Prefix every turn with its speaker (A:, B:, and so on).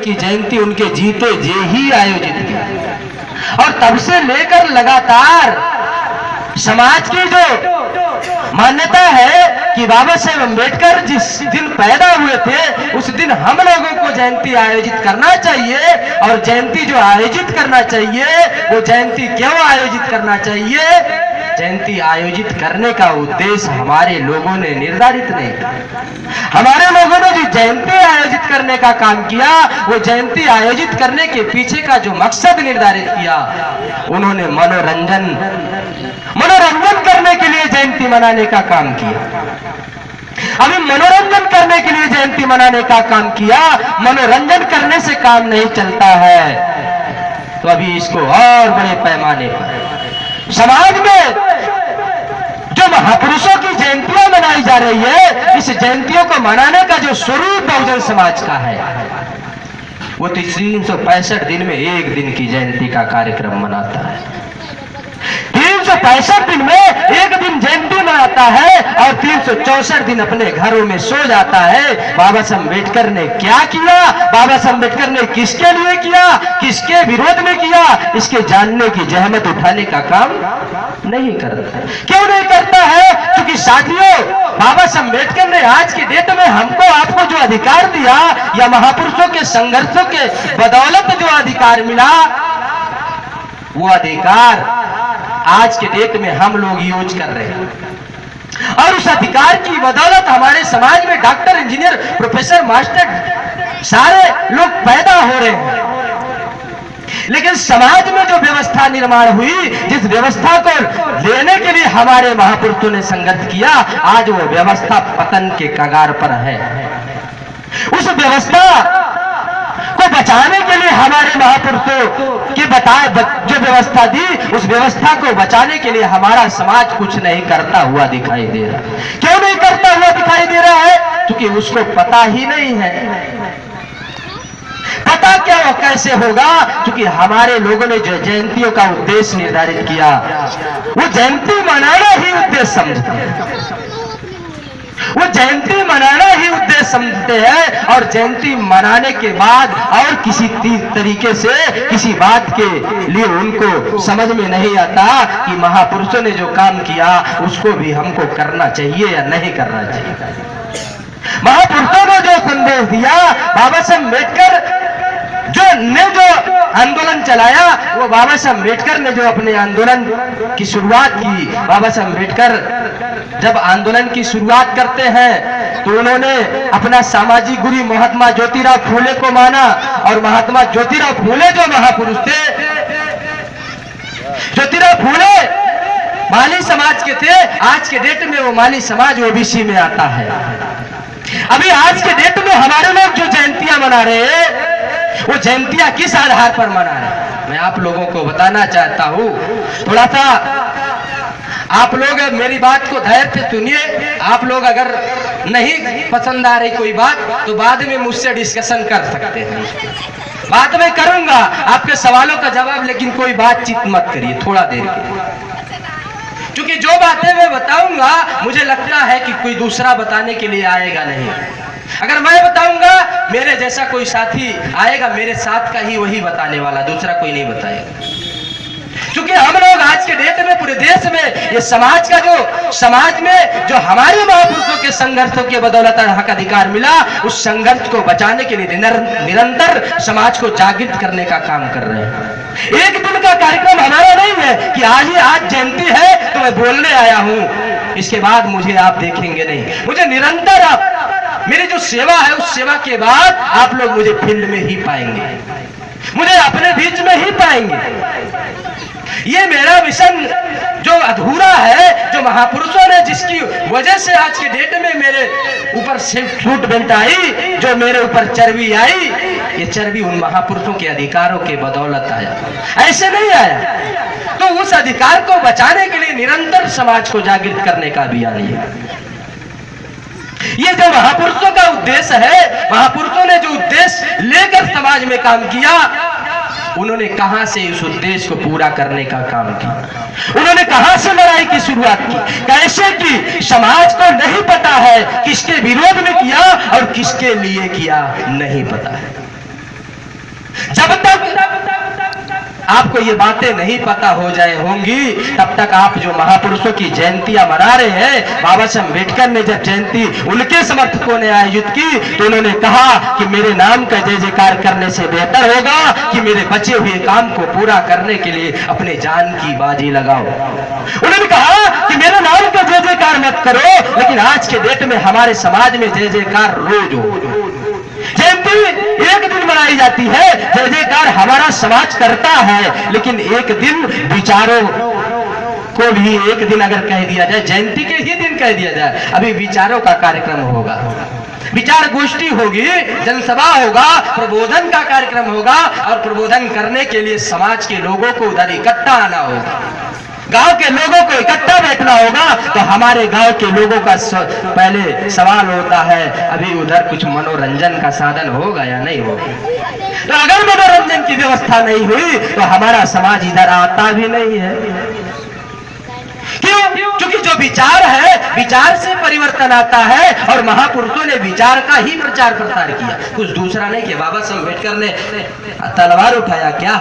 A: की जयंती उनके जीते जी ही आयोजित की। और तब से लेकर लगातार समाज की जो मान्यता है कि बाबा साहेब अम्बेडकर जिस दिन पैदा हुए थे उस दिन हम लोगों को जयंती आयोजित करना चाहिए। और जयंती जो आयोजित करना चाहिए वो जयंती क्यों आयोजित करना चाहिए? जयंती आयोजित करने का उद्देश्य हमारे लोगों ने निर्धारित नहीं किया। हमारे लोगों ने जो जयंती आयोजित करने का काम किया वो जयंती आयोजित करने के पीछे का जो मकसद निर्धारित किया, उन्होंने मनोरंजन करने के लिए जयंती मनाने का काम किया। अभी मनोरंजन करने के लिए जयंती मनाने का काम किया, मनोरंजन करने से काम नहीं चलता है। तो अभी इसको और बड़े पैमाने पर समाज में जो महापुरुषों की जयंतियां मनाई जा रही है, इस जयंतियों को मनाने का जो स्वरूप बहुजन समाज का है वो 365 दिन में एक दिन की जयंती का कार्यक्रम मनाता है। 365 दिन में एक दिन जयंती मनाता है और 364 दिन अपने घरों में सो जाता है। बाबा साहब अम्बेडकर ने क्या किया, बाबा साहब अम्बेडकर ने किसके लिए किया, किसके विरोध में किया, इसके जानने की जहमत उठाने का काम नहीं करता। क्यों नहीं करता है? क्योंकि साथियों, बाबा साहब अम्बेडकर ने आज की डेट में हमको आपको जो अधिकार दिया या महापुरुषों के संघर्षों के बदौलत जो अधिकार मिला, वो अधिकार आज के डेट में हम लोग यूज कर रहे हैं। और उस अधिकार की बदौलत हमारे समाज में डॉक्टर, इंजीनियर, प्रोफेसर, मास्टर सारे लोग पैदा हो रहे हैं। लेकिन समाज में जो व्यवस्था निर्माण हुई, जिस व्यवस्था को लेने के लिए हमारे महापुरुषों ने संघर्ष किया, आज वो व्यवस्था पतन के कगार पर है। उस व्यवस्था को बचाने के लिए हमारे महापुरुषों के बताए जो व्यवस्था दी, उस व्यवस्था को बचाने के लिए हमारा समाज कुछ नहीं करता हुआ दिखाई दे रहा। क्यों नहीं करता हुआ दिखाई दे रहा है? क्योंकि उसको पता ही नहीं है। पता क्या और कैसे होगा? क्योंकि हमारे लोगों ने जो जयंतियों का उद्देश्य निर्धारित किया, वो जयंती मनाना ही उद्देश्य समझते हैं। वो जयंती मनाना ही उद्देश्य समझते हैं और जयंती मनाने के बाद और किसी तरीके से किसी बात के लिए उनको समझ में नहीं आता कि महापुरुषों ने जो काम किया उसको भी हमको करना चाहिए या नहीं करना चाहिए। महापुरुषों ने जो संदेश दिया, बाबा साहब अम्बेडकर जो आंदोलन चलाया, वो बाबा साहब अम्बेडकर ने जो अपने आंदोलन की शुरुआत की, बाबा साहब अम्बेडकर जब आंदोलन की शुरुआत करते हैं तो उन्होंने अपना सामाजिक गुरु महात्मा ज्योतिराव फूले को माना। और महात्मा ज्योतिराव फूले जो महापुरुष थे, ज्योतिराव फूले माली समाज के थे। आज के डेट में वो माली समाज ओबीसी में आता है। अभी आज के डेट में हमारे लोग जो जयंतियां मना रहे हैं, वो जयंतियां किस आधार पर मना रहे हैं, मैं आप लोगों को बताना चाहता हूं। थोड़ा सा आप लोग मेरी बात को धैर्य से सुनिए। आप लोग अगर नहीं पसंद आ रही कोई बात तो बाद में मुझसे डिस्कशन कर सकते हैं। बाद में करूंगा आपके सवालों का जवाब, लेकिन कोई बातचीत मत करिए थोड़ा देर के। क्योंकि जो बातें मैं बताऊंगा मुझे लगता है कि कोई दूसरा बताने के लिए आएगा नहीं। अगर मैं बताऊंगा, मेरे जैसा कोई साथी आएगा, मेरे साथ का ही वही बताने वाला, दूसरा कोई नहीं बताएगा। क्योंकि हम लोग आज के डेट में पूरे देश में ये समाज में जो हमारे महापुरुषों के संघर्षों के बदौलत हक अधिकार मिला, उस संघर्ष को बचाने के लिए निरंतर समाज को जागृत करने का काम कर रहे हैं। एक दिन का कार्यक्रम हमारा नहीं है कि आज जयंती है तो मैं बोलने आया हूं, इसके बाद मुझे आप देखेंगे नहीं। मुझे निरंतर आप मेरी जो सेवा है उस सेवा के बाद आप लोग मुझे फील्ड में ही पाएंगे, मुझे अपने बीच में ही पाएंगे। ये मेरा मिशन जो अधूरा है, जो महापुरुषों ने जिसकी वजह से आज के डेट में मेरे ऊपर सूट बेल्ट आई, जो मेरे ऊपर चर्बी आई, ये चर्बी उन महापुरुषों के अधिकारों के बदौलत आया, ऐसे नहीं आया। तो उस अधिकार को बचाने के लिए निरंतर समाज को जागृत करने का अभियान ये जो महापुरुषों का उद्देश्य है, महापुरुषों ने जो उद्देश्य लेकर समाज में काम किया, उन्होंने कहां से इस उद्देश्य को पूरा करने का काम किया, उन्होंने कहां से लड़ाई की शुरुआत की, कैसे की, समाज को नहीं पता है। किसके विरोध में किया और किसके लिए किया नहीं पता है। आपको ये बातें नहीं पता हो जाए होंगी, तब तक आप जो महापुरुषों की जयंतियां मना रहे हैं, बाबा साहब अम्बेडकर ने जब जयंती उनके समर्थकों ने आयोजित की तो उन्होंने कहा कि मेरे नाम का जय जयकार करने से बेहतर होगा कि मेरे बचे हुए काम को पूरा करने के लिए अपने जान की बाजी लगाओ। उन्होंने कहा कि मेरे नाम का जय जयकार मत करो, लेकिन आज के डेट में हमारे समाज में जय जयकार रोज हो। जयंती एक दिन मनाई जाती है, जय जयकार हमारा समाज करता है, लेकिन एक दिन विचारों को भी एक दिन अगर कह दिया जाए, जयंती के ही दिन कह दिया जाए, अभी विचारों का कार्यक्रम होगा, विचार गोष्ठी होगी, जनसभा होगा, प्रबोधन का कार्यक्रम होगा, और प्रबोधन करने के लिए समाज के लोगों को उधर इकट्ठा आना होगा, गांव के लोगों को इकट्ठा बैठना होगा। तो हमारे गांव के लोगों का पहले सवाल होता है, अभी उधर कुछ मनोरंजन का साधन होगा या नहीं होगा? तो अगर मनोरंजन की व्यवस्था नहीं हुई तो हमारा समाज इधर आता भी नहीं है। क्यों? क्योंकि जो विचार है, विचार से परिवर्तन आता है, और महापुरुषों ने विचार का ही प्रचार प्रसार किया, कुछ दूसरा नहीं किया। बाबा साहब अम्बेडकर ने तलवार उठाया क्या?